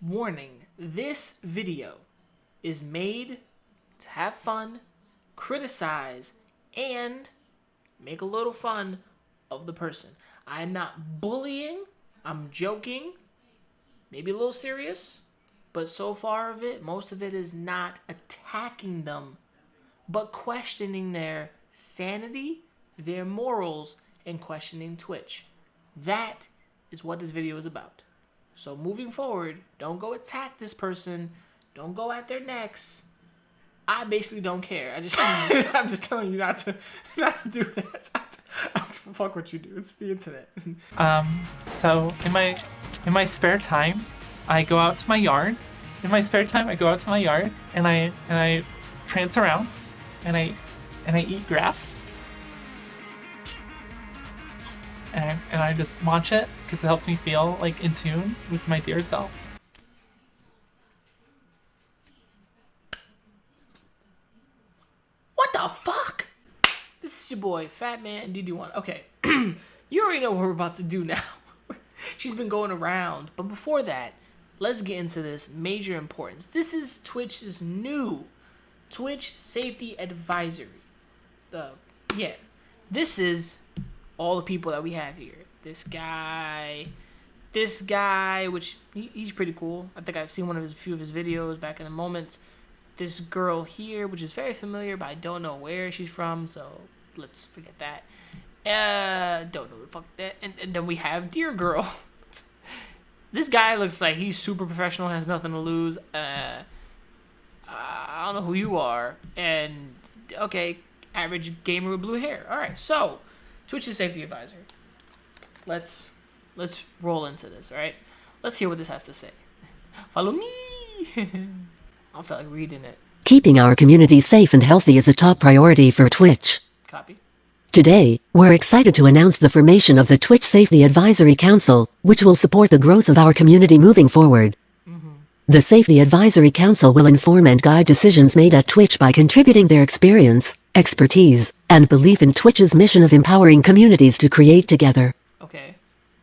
Warning, this video is made to have fun, criticize, and make a little fun of the person. I'm not bullying, I'm joking, maybe a little serious, but so far of it, most of it is not attacking them, but questioning their sanity, their morals, and questioning Twitch. That is what this video is about. So moving forward, don't go attack this person. Don't go at their necks. I basically don't care. I'm just telling you not to do that. I don't give a fuck what you do. It's the internet. So in my spare time, I go out to my yard. And I prance around and I eat grass. And I just munch it because it helps me feel like in tune with my dear self. What the fuck? This is your boy, Fat Man DD1. Okay, you already know what we're about to do now. She's been going around, but before that, let's get into this major importance. This is Twitch's new Twitch Safety Advisory. This is all the people that we have here. This guy, which he's pretty cool. I think I've seen a few of his videos back in the moments. This girl here, which is very familiar, but I don't know where she's from, so let's forget that. Don't know the fuck that. And then we have Dear Girl. This guy looks like he's super professional, has nothing to lose. I don't know who you are. And, okay, average gamer with blue hair. All right, so Twitch's safety advisor. Let's roll into this, all right? Let's hear what this has to say. Follow me. I don't feel like reading it. Keeping our community safe and healthy is a top priority for Twitch. Copy. Today, we're excited to announce the formation of the Twitch Safety Advisory Council, which will support the growth of our community moving forward. The Safety Advisory Council will inform and guide decisions made at Twitch by contributing their experience, expertise, and belief in Twitch's mission of empowering communities to create together. Okay.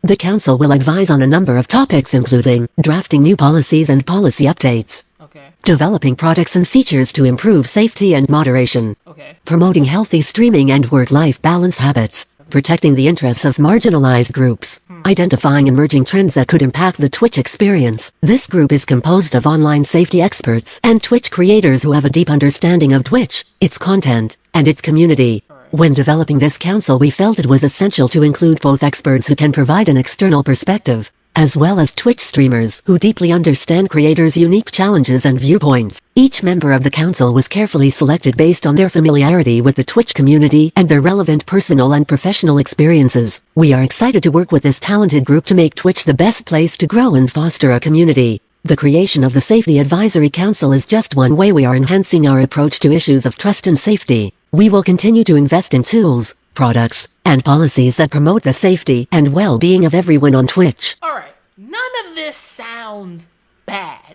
The council will advise on a number of topics including drafting new policies and policy updates, Okay. developing products and features to improve safety and moderation, Okay. promoting healthy streaming and work-life balance habits, protecting the interests of marginalized groups, identifying emerging trends that could impact the Twitch experience. This group is composed of online safety experts and Twitch creators who have a deep understanding of Twitch, its content, and its community. When developing this council, we felt it was essential to include both experts who can provide an external perspective, as well as Twitch streamers who deeply understand creators' unique challenges and viewpoints. Each member of the council was carefully selected based on their familiarity with the Twitch community and their relevant personal and professional experiences. We are excited to work with this talented group to make Twitch the best place to grow and foster a community. The creation of the Safety Advisory Council is just one way we are enhancing our approach to issues of trust and safety. We will continue to invest in tools, products, and policies that promote the safety and well-being of everyone on Twitch. Alright, none of this sounds bad.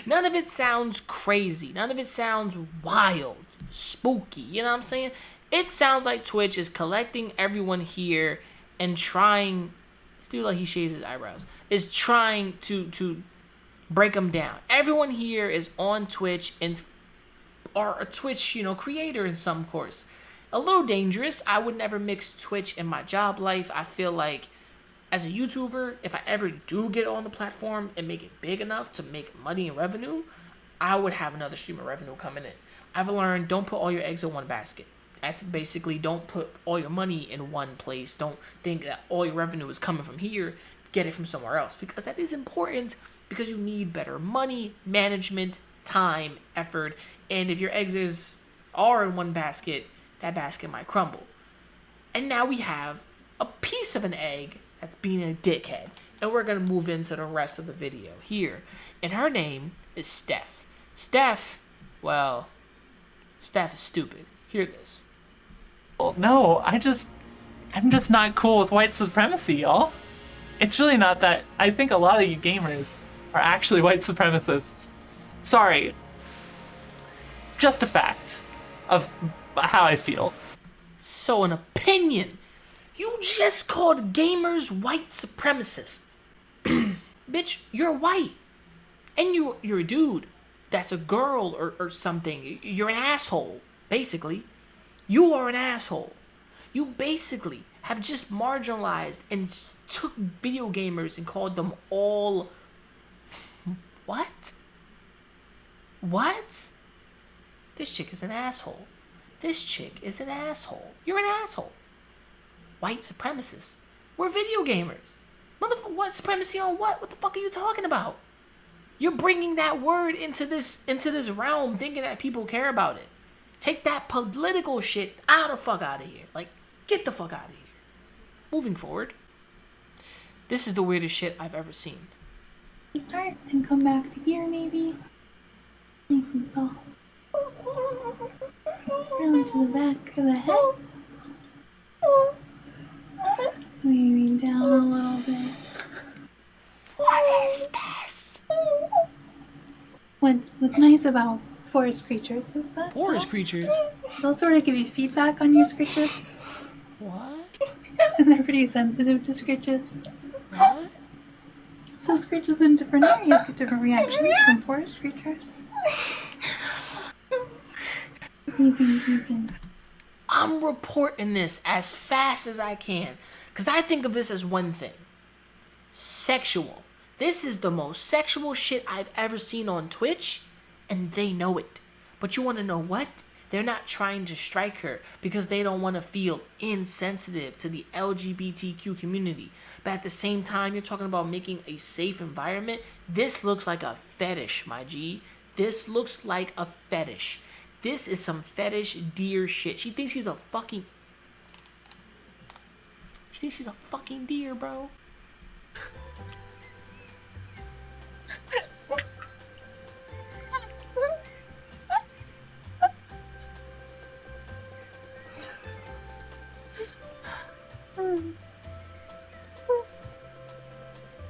None of it sounds crazy. None of it sounds wild, spooky, you know what I'm saying? It sounds like Twitch is collecting everyone here and trying, this dude like he shaves his eyebrows, is trying to break them down. Everyone here is on Twitch and are a Twitch, creator in some course. A little dangerous. I would never mix Twitch in my job life. I feel like as a YouTuber, if I ever do get on the platform and make it big enough to make money and revenue, I would have another stream of revenue coming in. I've learned, don't put all your eggs in one basket. That's basically, don't put all your money in one place. Don't think that all your revenue is coming from here. Get it from somewhere else, because that is important, because you need better money management, time, effort, and if your eggs are in one basket, that basket might crumble. And now we have a piece of an egg that's being a dickhead, and we're gonna move into the rest of the video here. And her name is Steph. Steph is stupid. Hear this. No, I'm just not cool with white supremacy, y'all. It's really not that. I think a lot of you gamers are actually white supremacists. Sorry. Just a fact of how I feel. So an opinion. You just called gamers white supremacists. Bitch, you're white. and you're a dude that's a girl or something, you're an asshole, basically. You are an asshole. You basically have just marginalized and took video gamers and called them all... What? What? This chick is an asshole. This chick is an asshole. You're an asshole. White supremacists. We're video gamers. Motherfucker, what supremacy on what? What the fuck are you talking about? You're bringing that word into this realm, thinking that people care about it. Take that political shit the fuck out of here. Like, get the fuck out of here. Moving forward. This is the weirdest shit I've ever seen. Start and come back to here, maybe. Nice and soft. Down to the back of the head. Maybe down a little bit. What is this? What's nice about forest creatures is that Forest creatures? they'll sort of give you feedback on your scritches. What? And they're pretty sensitive to scritches. What? So scritches in different areas get different reactions from forest creatures. You think you can... I'm reporting this as fast as I can. Because I think of this as one thing. Sexual. This is the most sexual shit I've ever seen on Twitch. And they know it. But you want to know what? They're not trying to strike her because they don't want to feel insensitive to the LGBTQ community. But at the same time, you're talking about making a safe environment. This looks like a fetish, my G. This looks like a fetish. This is some fetish deer shit. She thinks she's a fucking... She thinks she's a fucking deer, bro.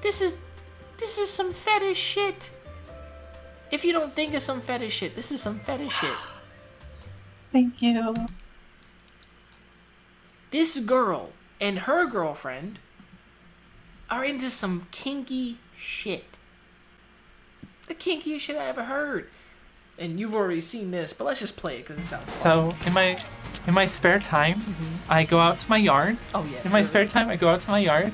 This is some fetish shit. If you don't think it's some fetish shit, this is some fetish shit. Thank you. This girl and her girlfriend are into some kinky shit. The kinkiest shit I ever heard. And you've already seen this, but let's just play it because it sounds fun. So in my spare time, I go out to my yard. Oh yeah. In my spare time, I go out to my yard and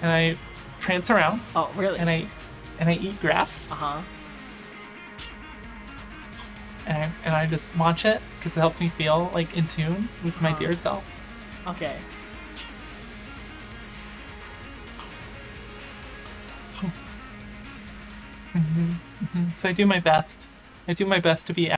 I prance around. Oh really? And I eat grass. And I just watch it because it helps me feel like in tune with my dear self. Okay. So I do my best. I do my best to be.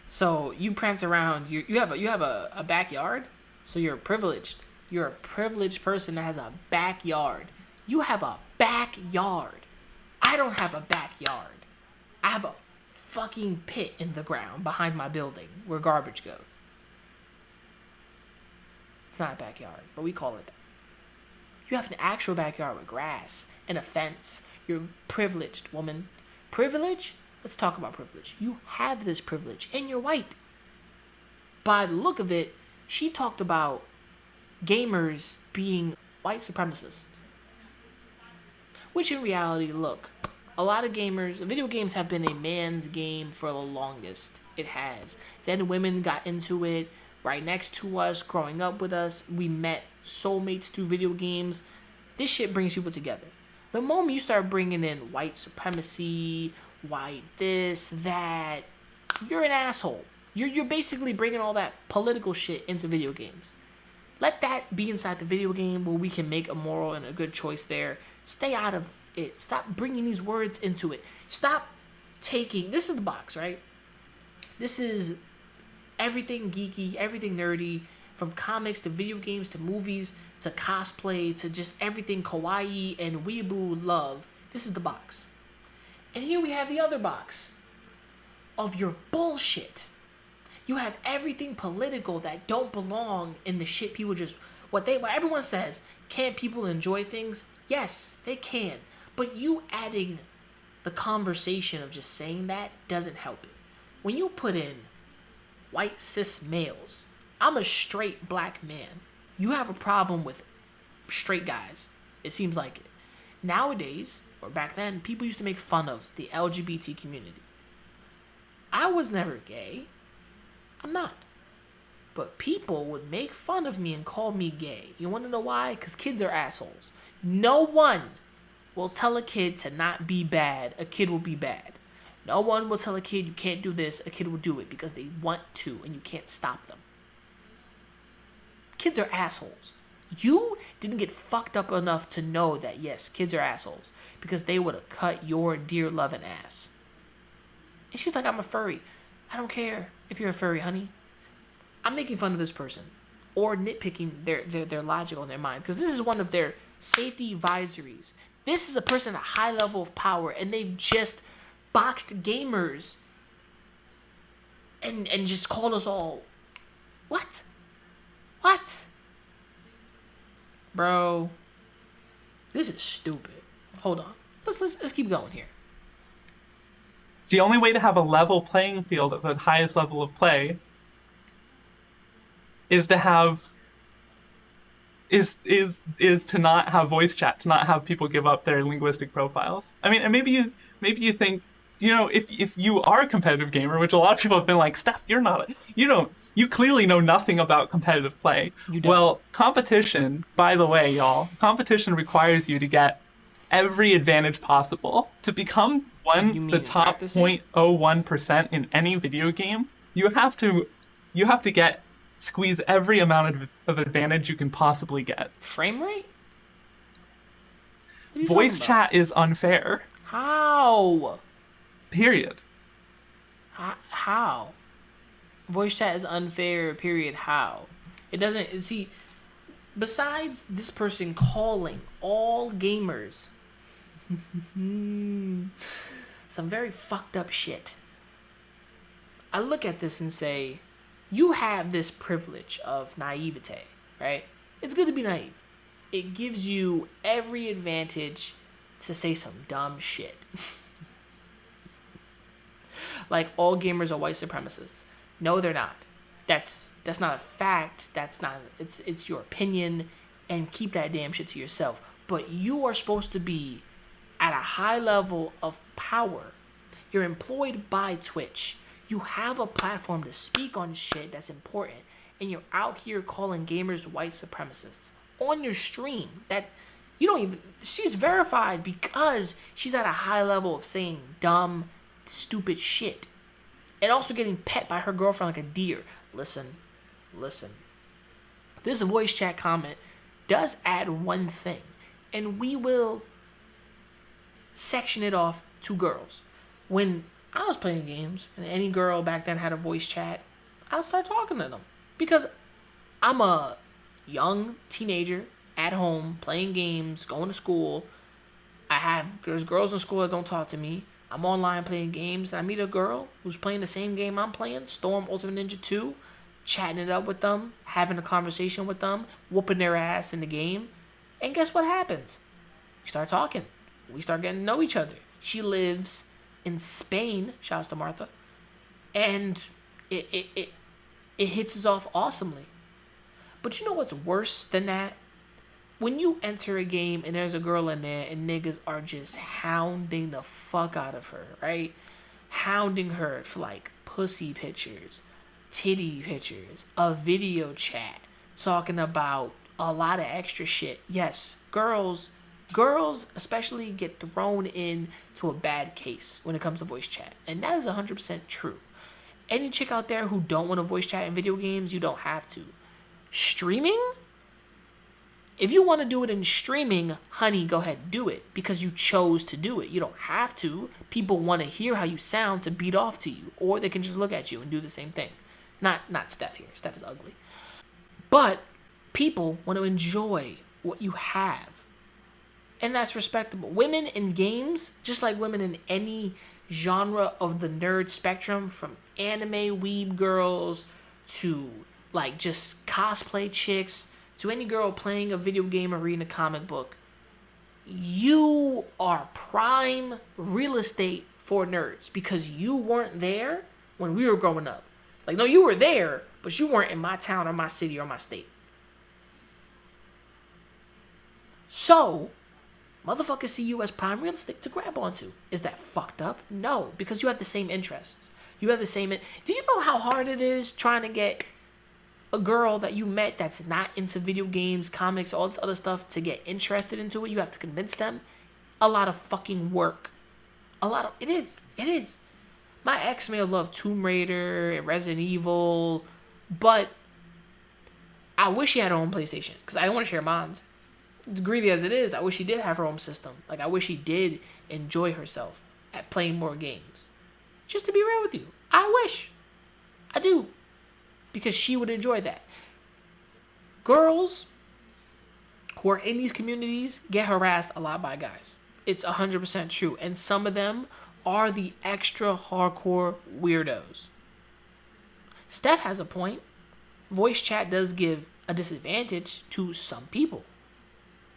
So you prance around. You have a backyard. So you're privileged. You're a privileged person that has a backyard. You have a backyard. I don't have a backyard. I have a fucking pit in the ground behind my building where garbage goes. It's not a backyard, but we call it that. You have an actual backyard with grass and a fence. You're privileged, woman. Privilege? Let's talk about privilege. You have this privilege, and you're white. By the look of it, she talked about gamers being white supremacists. Which in reality, look, a lot of gamers, video games have been a man's game for the longest. It has. Then women got into it right next to us, growing up with us. We met soulmates through video games. This shit brings people together. The moment you start bringing in white supremacy, white this, that, you're an asshole. You're basically bringing all that political shit into video games. Let that be inside the video game where we can make a moral and a good choice there. Stay out of it. Stop bringing these words into it. Stop taking... This is the box, right? This is everything geeky, everything nerdy, from comics to video games to movies to cosplay to just everything kawaii and weeaboo love. This is the box. And here we have the other box of your bullshit. You have everything political that don't belong in the shit people just... What everyone says, can't people enjoy things? Yes, they can. But you adding the conversation of just saying that doesn't help it. When you put in white cis males, I'm a straight black man. You have a problem with straight guys. It seems like it. Nowadays, or back then, people used to make fun of the LGBT community. I was never gay. I'm not. But people would make fun of me and call me gay. You want to know why? Because kids are assholes. No one will tell a kid to not be bad. A kid will be bad. No one will tell a kid you can't do this. A kid will do it because they want to and you can't stop them. Kids are assholes. You didn't get fucked up enough to know that, yes, kids are assholes. Because they would have cut your dear loving ass. And she's like, I'm a furry. I don't care if you're a furry, honey. I'm making fun of this person. Or nitpicking their logic on their mind. Because this is one of their safety advisories. This is a person at a high level of power. And they've just boxed gamers. And just called us all. What? What? Bro. This is stupid. Hold on. Let's keep going here. The only way to have a level playing field at the highest level of play is to have is to not have voice chat, to not have people give up their linguistic profiles. I mean, and maybe you think, you know, if you are a competitive gamer, which a lot of people have been like, Steph, you clearly know nothing about competitive play. Well, competition, by the way, y'all, competition requires you to get every advantage possible. To become the top 0.01% in any video game, you have to squeeze every amount of advantage you can possibly get. Frame rate? Voice chat is unfair. How? Period. How? Voice chat is unfair, period. How? It doesn't... See, besides this person calling all gamers some very fucked up shit, I look at this and say, you have this privilege of naivete, right? It's good to be naive. It gives you every advantage to say some dumb shit. Like, all gamers are white supremacists. No, they're not. That's not a fact. It's your opinion, and keep that damn shit to yourself. But you are supposed to be at a high level of power. You're employed by Twitch. You have a platform to speak on shit that's important, and you're out here calling gamers white supremacists on your stream. That you don't even... She's verified because she's at a high level of saying dumb, stupid shit. And also getting pet by her girlfriend like a deer. Listen. This voice chat comment does add one thing. And we will section it off to girls. When I was playing games and any girl back then had a voice chat, I'll start talking to them. Because I'm a young teenager at home playing games, going to school. There's girls in school that don't talk to me. I'm online playing games, and I meet a girl who's playing the same game I'm playing, Storm Ultimate Ninja 2, chatting it up with them, having a conversation with them, whooping their ass in the game. And guess what happens? We start talking. We start getting to know each other. She lives in Spain, shouts to Martha, and it hits us off awesomely. But you know what's worse than that? When you enter a game and there's a girl in there and niggas are just hounding the fuck out of her, right? Hounding her for like pussy pictures, titty pictures, a video chat, talking about a lot of extra shit. Yes, girls especially get thrown into a bad case when it comes to voice chat. And that is 100% true. Any chick out there who don't want to voice chat in video games, you don't have to. Streaming? If you want to do it in streaming, honey, go ahead and do it because you chose to do it. You don't have to. People want to hear how you sound to beat off to you, or they can just look at you and do the same thing. Not Steph here. Steph is ugly. But people want to enjoy what you have, and that's respectable. Women in games, just like women in any genre of the nerd spectrum, from anime weeb girls to like just cosplay chicks, to any girl playing a video game or reading a comic book, you are prime real estate for nerds because you weren't there when we were growing up. Like, no, you were there, but you weren't in my town or my city or my state. So, Motherfuckers see you as prime real estate to grab onto. Is that fucked up? No, because you have the same interests. You have the same... Do you know how hard it is trying to get a girl that you met that's not into video games, comics, all this other stuff to get interested into it? You have to convince them. A lot of fucking work. It is. My ex may have loved Tomb Raider and Resident Evil, but I wish she had her own PlayStation because I don't want to share mine's. Greedy as it is, I wish she did have her own system. Like, I wish she did enjoy herself at playing more games. Just to be real with you, I wish. I do. Because she would enjoy that. Girls who are in these communities get harassed a lot by guys. It's 100% true. And some of them are the extra hardcore weirdos. Steph has a point. Voice chat does give a disadvantage to some people.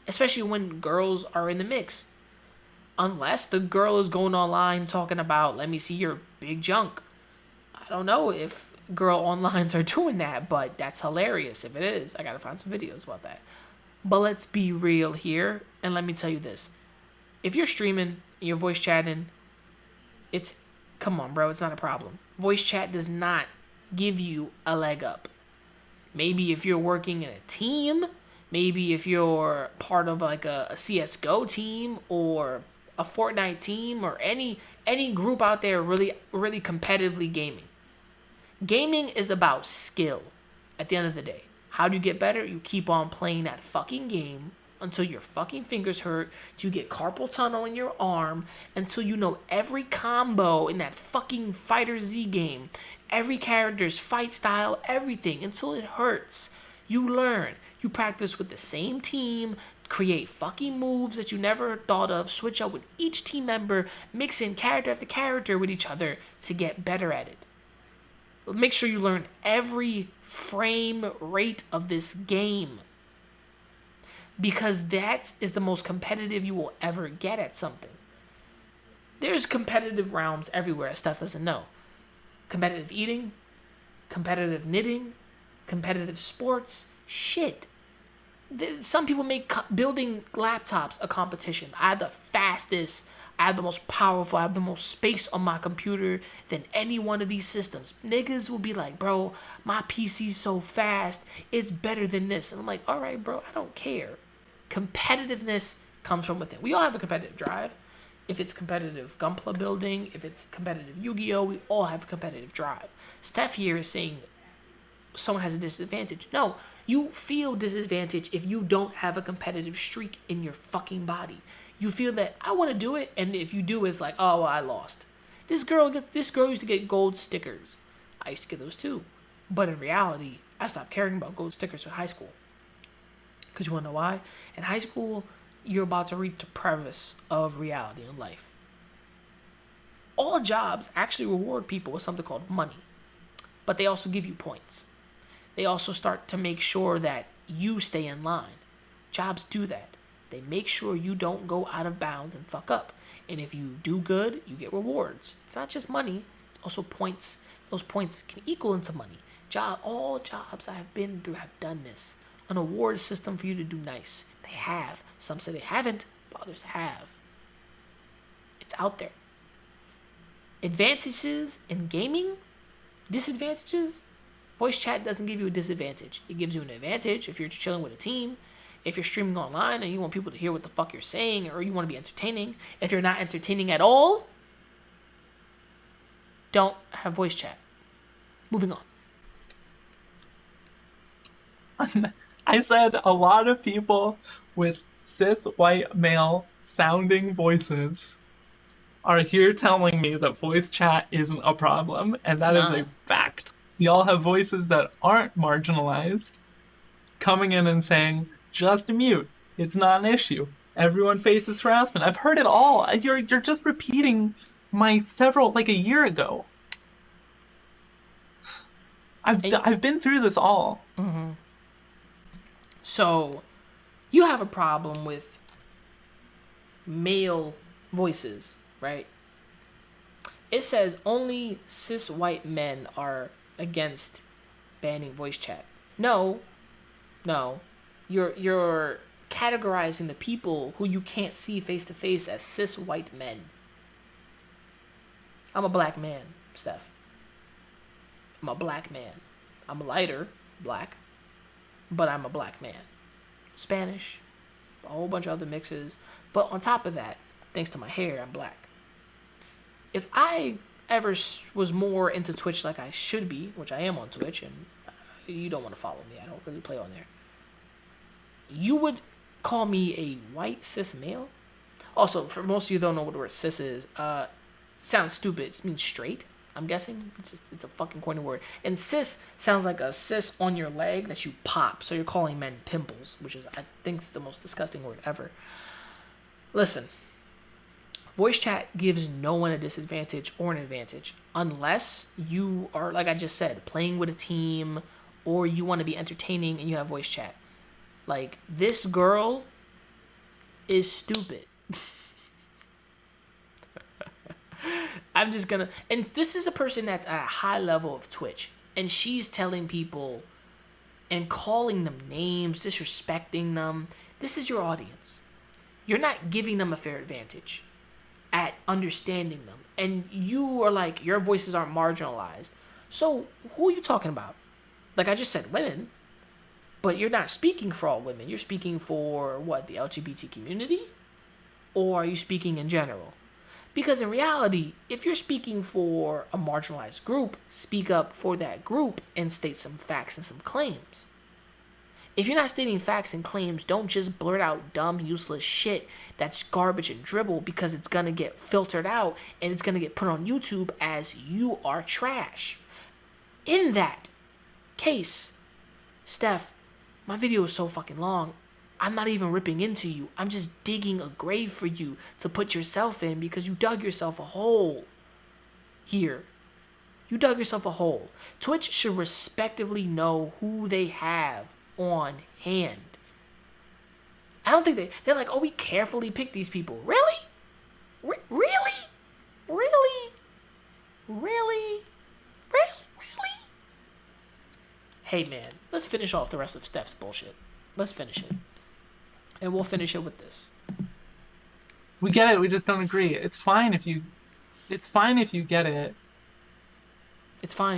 Especially when girls are in the mix. Unless the girl is going online talking about, let me see your big junk. I don't know if girl onlines are doing that, but that's hilarious if it is. I gotta find some videos about that. But let's be real here, and let me tell you this. If you're streaming, you're voice chatting, come on, bro, it's not a problem. Voice chat does not give you a leg up. Maybe if you're working in a team, maybe if you're part of like a CSGO team or a Fortnite team or any group out there really competitively gaming. Gaming is about skill at the end of the day. How do you get better? You keep on playing that fucking game until your fucking fingers hurt, till you get carpal tunnel in your arm, until you know every combo in that fucking Fighter Z game, every character's fight style, everything, until it hurts. You learn. You practice with the same team, create fucking moves that you never thought of, switch up with each team member, mix in character after character with each other to get better at it. Make sure you learn every frame rate of this game. Because that is the most competitive you will ever get at something. There's competitive realms everywhere Steph doesn't know. Competitive eating, competitive knitting, competitive sports, shit. Some people make building laptops a competition. I have the fastest, I have the most powerful, I have the most space on my computer than any one of these systems. Niggas will be like, bro, my PC's so fast, it's better than this. And I'm like, all right, bro, I don't care. Competitiveness comes from within. We all have a competitive drive. If it's competitive Gunpla building, if it's competitive Yu-Gi-Oh, we all have a competitive drive. Steph here is saying someone has a disadvantage. No, you feel disadvantage if you don't have a competitive streak in your fucking body. You feel that I want to do it, and if you do, it's like, oh, well, I lost. This girl used to get gold stickers. I used to get those too. But in reality, I stopped caring about gold stickers in high school. Because you want to know why? In high school, you're about to reach the crevice of reality in life. All jobs actually reward people with something called money. But they also give you points. They also start to make sure that you stay in line. Jobs do that. They make sure you don't go out of bounds and fuck up. And if you do good, you get rewards. It's not just money. It's also points. Those points can equal into money. All jobs I have been through have done this. An award system for you to do nice. They have. Some say they haven't, but others have. It's out there. Advantages in gaming? Disadvantages? Voice chat doesn't give you a disadvantage. It gives you an advantage if you're chilling with a team. If you're streaming online and you want people to hear what the fuck you're saying, or you want to be entertaining. If you're not entertaining at all, don't have voice chat. Moving on. I said a lot of people with cis white male sounding voices are here telling me that voice chat isn't a problem, and that is a fact. Y'all have voices that aren't marginalized coming in and saying, just mute. It's not an issue. Everyone faces harassment. I've heard it all. You're just repeating my like a year ago. I've been through this all. Mm-hmm. So, you have a problem with male voices, right? It says only cis white men are against banning voice chat. No. You're categorizing the people who you can't see face to face as cis white men. I'm a black man, Steph. I'm a black man. I'm lighter black, but I'm a black man. Spanish, a whole bunch of other mixes. But on top of that, thanks to my hair, I'm black. If I ever was more into Twitch like I should be, which I am on Twitch, and you don't want to follow me, I don't really play on there, you would call me a white cis male? Also, for most of you who don't know what the word cis is, sounds stupid. It means straight, I'm guessing. It's a fucking corny word. And cis sounds like a cyst on your leg that you pop. So you're calling men pimples, which is, I think, is the most disgusting word ever. Listen, voice chat gives no one a disadvantage or an advantage unless you are, like I just said, playing with a team or you want to be entertaining and you have voice chat. Like, this girl is stupid. I'm just gonna... And this is a person that's at a high level of Twitch. And she's telling people and calling them names, disrespecting them. This is your audience. You're not giving them a fair advantage at understanding them. And you are like, your voices aren't marginalized. So, who are you talking about? Like I just said, women. But you're not speaking for all women. You're speaking for, what, the LGBT community? Or are you speaking in general? Because in reality, if you're speaking for a marginalized group, speak up for that group and state some facts and some claims. If you're not stating facts and claims, don't just blurt out dumb, useless shit that's garbage and dribble because it's going to get filtered out and it's going to get put on YouTube as you are trash. In that case, Steph, my video is so fucking long. I'm not even ripping into you. I'm just digging a grave for you to put yourself in because you dug yourself a hole here. You dug yourself a hole. Twitch should respectively know who they have on hand. I don't think they're like, oh, we carefully pick these people. Really? Really? Really? Really? Really? Hey, man, let's finish off the rest of Steph's bullshit. Let's finish it. And we'll finish it with this. We get it. We just don't agree. It's fine if you get it. It's fine if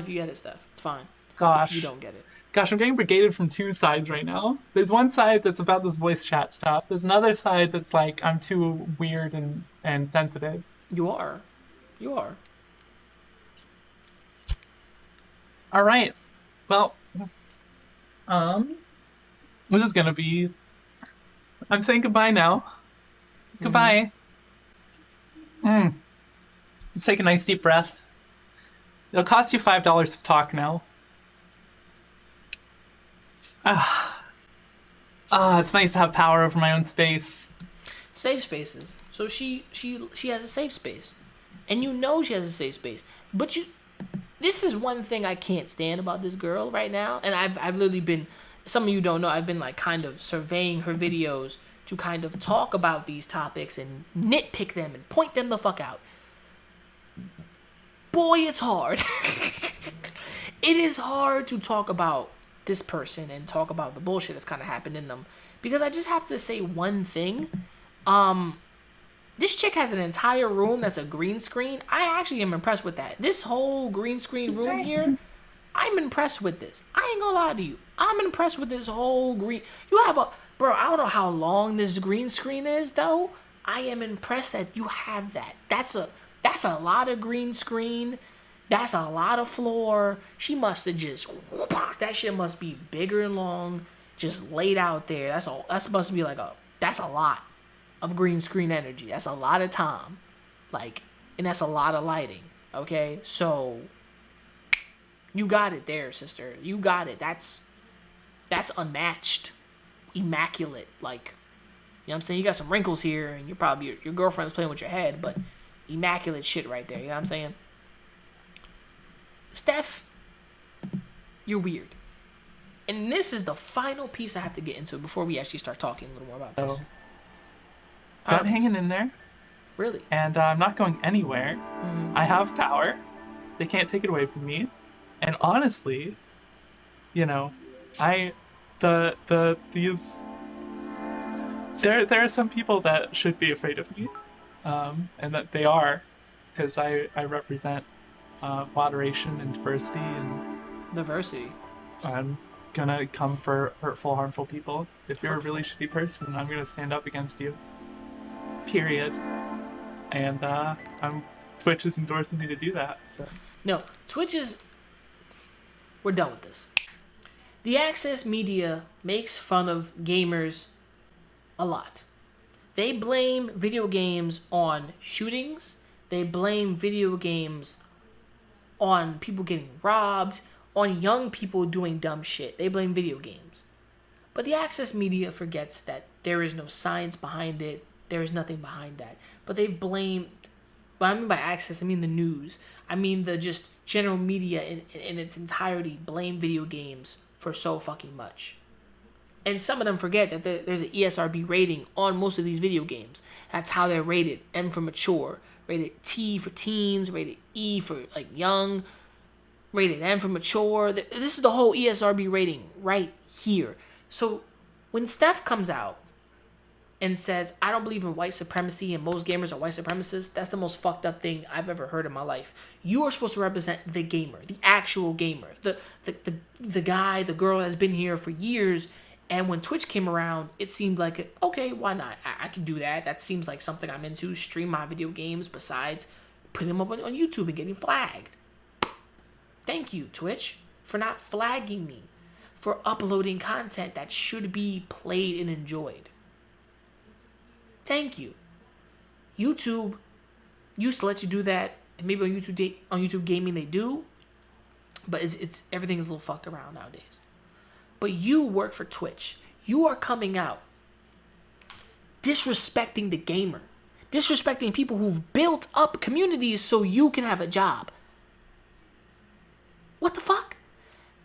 you get it, Steph. It's fine. Gosh. If you don't get it. Gosh, I'm getting brigaded from two sides right now. There's one side that's about this voice chat stuff. There's another side that's like, I'm too weird and sensitive. You are. You are. All right. Well, this is gonna be... I'm saying goodbye now. Goodbye. Let's take a nice deep breath. It'll cost you $5 to talk now. It's nice to have power over my own space. Safe spaces. So she has a safe space. And you know she has a safe space. But this is one thing I can't stand about this girl right now. And I've literally been... Some of you don't know, I've been like kind of surveying her videos to kind of talk about these topics and nitpick them and point them the fuck out. Boy, it's hard. It is hard to talk about this person and talk about the bullshit that's kind of happened in them. Because I just have to say one thing. This chick has an entire room that's a green screen. I actually am impressed with that. This whole green screen room here, I'm impressed with this. I ain't gonna lie to you. I'm impressed with this whole green... You have a... Bro, I don't know how long this green screen is, though. I am impressed that you have that. That's a lot of green screen. That's a lot of floor. She must have just... That shit must be bigger and long. Just laid out there. That's all. That must be like a... That's a lot of green screen energy. That's a lot of time. Like, and that's a lot of lighting. Okay? So... You got it there, sister. You got it. That's unmatched. Immaculate. Like, you know what I'm saying? You got some wrinkles here, and you're probably, your girlfriend's playing with your head, but immaculate shit right there. You know what I'm saying? Steph, you're weird. And this is the final piece I have to get into before we actually start talking a little more about this. I'm hanging in there. Really? And I'm not going anywhere. I have power. They can't take it away from me. And honestly, you know, these There are some people that should be afraid of me, and that they are, because I represent moderation and diversity, and Diversity. I'm gonna come for hurtful, harmful people. If you're a really shitty person, I'm gonna stand up against you. Period. And Twitch is endorsing me to do that. So No, Twitch is. We're done with this. The Access media makes fun of gamers a lot. They blame video games on shootings. They blame video games on people getting robbed, on young people doing dumb shit. They blame video games. But the Access media forgets that there is no science behind it. There is nothing behind that. But they've blamed. What I mean by Access, I mean the news. I mean the just general media in its entirety blame video games for so fucking much. And some of them forget that there's an ESRB rating on most of these video games. That's how they're rated. M for mature, rated T for teens, rated E for like young, rated M for mature. This is the whole ESRB rating right here. So when Steph comes out and says, I don't believe in white supremacy and most gamers are white supremacists, that's the most fucked up thing I've ever heard in my life. You are supposed to represent the gamer, the actual gamer, the guy, the girl that's been here for years. And when Twitch came around, it seemed like, okay, why not? I can do that. That seems like something I'm into, stream my video games besides putting them up on YouTube and getting flagged. Thank you, Twitch, for not flagging me for uploading content that should be played and enjoyed. Thank you. YouTube used to let you do that, and maybe on YouTube Gaming they do, but it's everything is a little fucked around nowadays. But you work for Twitch. You are coming out disrespecting the gamer, disrespecting people who've built up communities so you can have a job. What the fuck?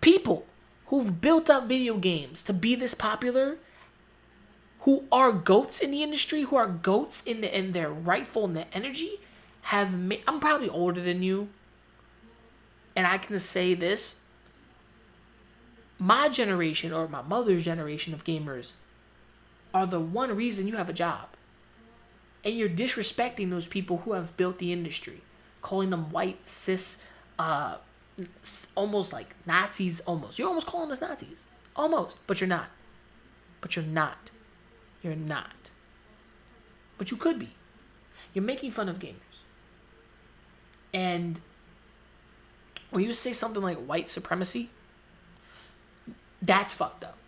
People who've built up video games to be this popular, who are goats in the industry, who are goats in their rightful and their energy, I'm probably older than you, and I can say this. My generation or my mother's generation of gamers are the one reason you have a job. And you're disrespecting those people who have built the industry, calling them white, cis, almost like Nazis, almost. You're almost calling us Nazis. Almost. But you're not. But you're not. You're not. But you could be. You're making fun of gamers. And when you say something like white supremacy, that's fucked up.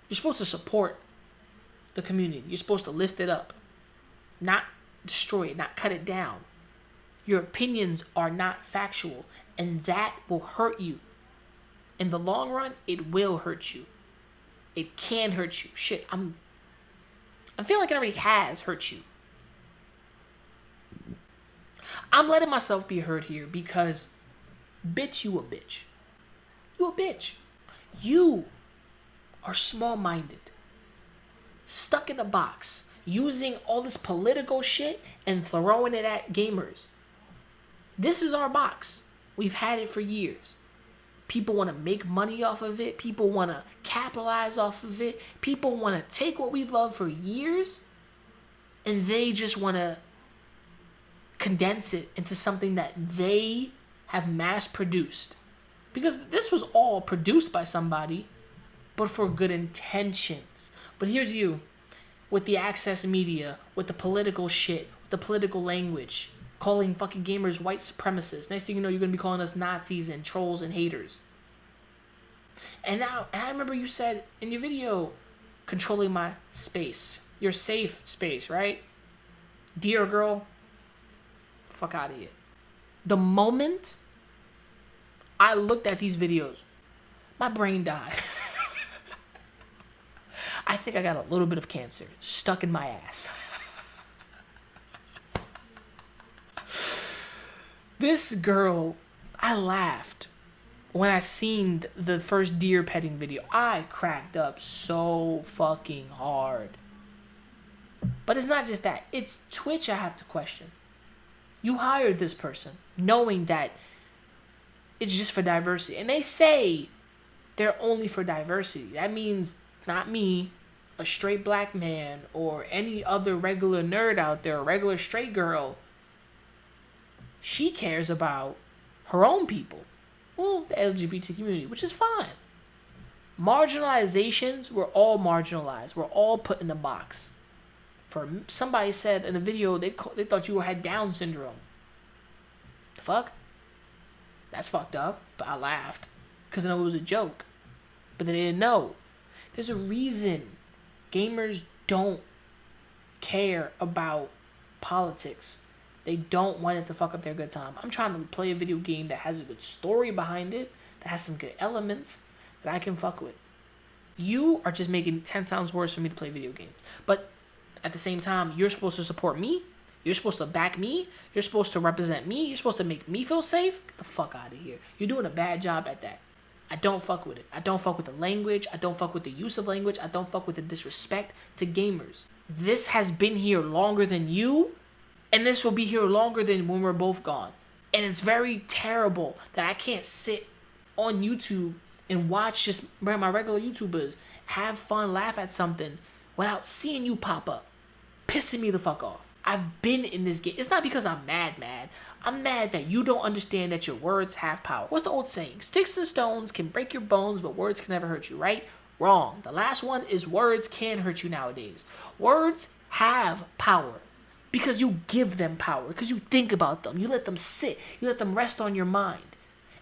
You're supposed to support the community. You're supposed to lift it up, not destroy it, not cut it down. Your opinions are not factual, and that will hurt you. In the long run, it will hurt you. It can hurt you. Shit, I'm feeling like it already has hurt you. I'm letting myself be hurt here because, bitch, you a bitch. You a bitch. You are small-minded, stuck in a box, using all this political shit and throwing it at gamers. This is our box. We've had it for years. People want to make money off of it. People want to capitalize off of it. People want to take what we've loved for years and they just want to condense it into something that they have mass produced. Because this was all produced by somebody, but for good intentions. But here's you, with the access media, with the political shit, with the political language, calling fucking gamers white supremacists. Next thing you know, you're going to be calling us Nazis and trolls and haters. And I remember you said in your video, controlling my space. Your safe space, right? Dear girl, fuck out of here. The moment I looked at these videos, my brain died. I think I got a little bit of cancer stuck in my ass. This girl, I laughed when I seen the first deer petting video. I cracked up so fucking hard. But it's not just that. It's Twitch I have to question. You hired this person knowing that it's just for diversity. And they say they're only for diversity. That means not me, a straight black man or any other regular nerd out there, a regular straight girl, she cares about her own people. Well, the LGBT community, which is fine. Marginalizations, we're all marginalized. We're all put in a box. Somebody said in a video they thought you had Down syndrome. The fuck? That's fucked up. But I laughed because I know it was a joke. But they didn't know. There's a reason gamers don't care about politics. They don't want it to fuck up their good time. I'm trying to play a video game that has a good story behind it, that has some good elements that I can fuck with. You are just making it 10 times worse for me to play video games. But at the same time, you're supposed to support me. You're supposed to back me. You're supposed to represent me. You're supposed to make me feel safe. Get the fuck out of here. You're doing a bad job at that. I don't fuck with it. I don't fuck with the language. I don't fuck with the use of language. I don't fuck with the disrespect to gamers. This has been here longer than you, and this will be here longer than when we're both gone. And it's very terrible that I can't sit on YouTube and watch just my regular YouTubers have fun, laugh at something without seeing you pop up, pissing me the fuck off. I've been in this game. It's not because I'm mad. I'm mad that you don't understand that your words have power. What's the old saying? Sticks and stones can break your bones, but words can never hurt you, right? Wrong. The last one is words can hurt you nowadays. Words have power because you give them power, because you think about them. You let them sit. You let them rest on your mind.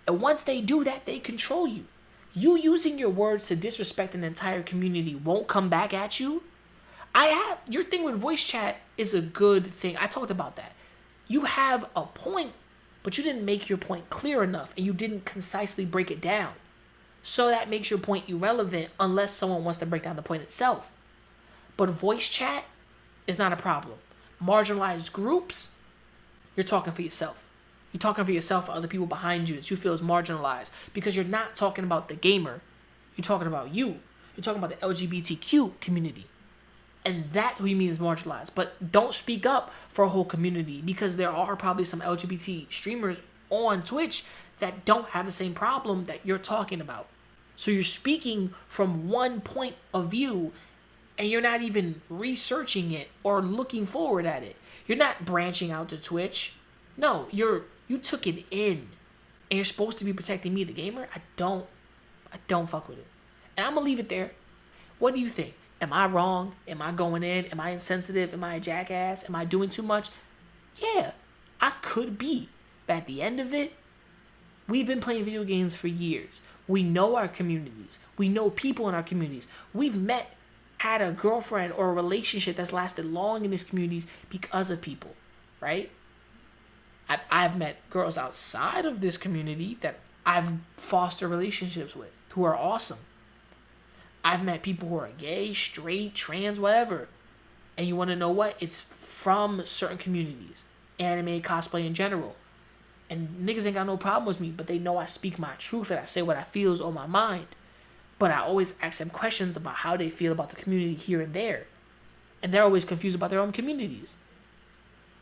And once they do that, they control you. You using your words to disrespect an entire community won't come back at you. Your thing with voice chat is a good thing. I talked about that. You have a point, but you didn't make your point clear enough and you didn't concisely break it down. So that makes your point irrelevant unless someone wants to break down the point itself. But voice chat is not a problem. Marginalized groups, you're talking for yourself. You're talking for yourself or other people behind you that you feel is marginalized because you're not talking about the gamer. You're talking about you. You're talking about the LGBTQ community. And that who you mean is marginalized. But don't speak up for a whole community because there are probably some LGBT streamers on Twitch that don't have the same problem that you're talking about. So you're speaking from one point of view and you're not even researching it or looking forward at it. You're not branching out to Twitch. No, you took it in. And you're supposed to be protecting me, the gamer. I don't fuck with it. And I'm gonna leave it there. What do you think? Am I wrong? Am I going in? Am I insensitive? Am I a jackass? Am I doing too much? Yeah, I could be. But at the end of it, we've been playing video games for years. We know our communities. We know people in our communities. We've had a girlfriend or a relationship that's lasted long in these communities because of people, right? I've met girls outside of this community that I've fostered relationships with who are awesome. I've met people who are gay, straight, trans, whatever. And you want to know what? It's from certain communities. Anime, cosplay in general. And niggas ain't got no problem with me, but they know I speak my truth and I say what I feel is on my mind. But I always ask them questions about how they feel about the community here and there. And they're always confused about their own communities.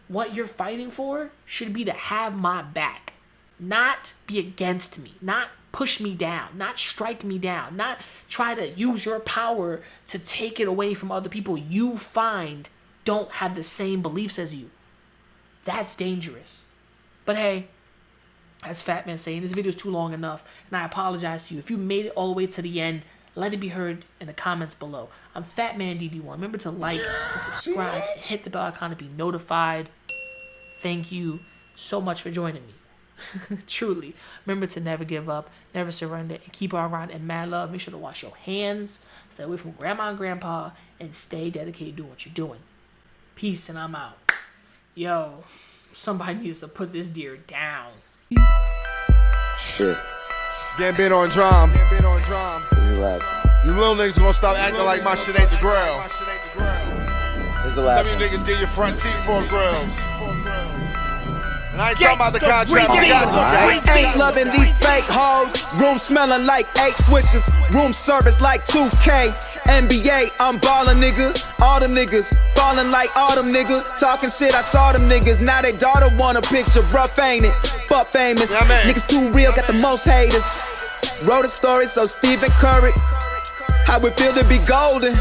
What you're fighting for should be to have my back. Not be against me. Not push me down, not strike me down, not try to use your power to take it away from other people you find don't have the same beliefs as you. That's dangerous. But hey, as Fat Man saying, this video is too long enough, and I apologize to you. If you made it all the way to the end, let it be heard in the comments below. I'm Fat Man DD1. Remember to like and subscribe, and hit the bell icon to be notified. Thank you so much for joining me. Truly. Remember to never give up, never surrender, and keep on around in mad love. Make sure to wash your hands, stay away from grandma and grandpa, and stay dedicated to doing what you're doing. Peace, and I'm out. Yo, somebody needs to put this deer down. Shit. Getting bit on drum. Last. You little niggas gonna stop acting like my shit ain't the grill. Here's the last Some of one. you niggas get your front teeth for grills. And I ain't talking about the contract. Ain't loving these fake hoes. Room smelling like 8 switches. Room service like 2K. NBA, I'm ballin', nigga. All them niggas falling like all them niggas. Talking shit, I saw them niggas. Now they daughter want a picture. Rough, ain't it? Fuck famous. Yeah, man. Niggas too real, got the most haters. Wrote a story so Stephen Curry. How it feel to be golden.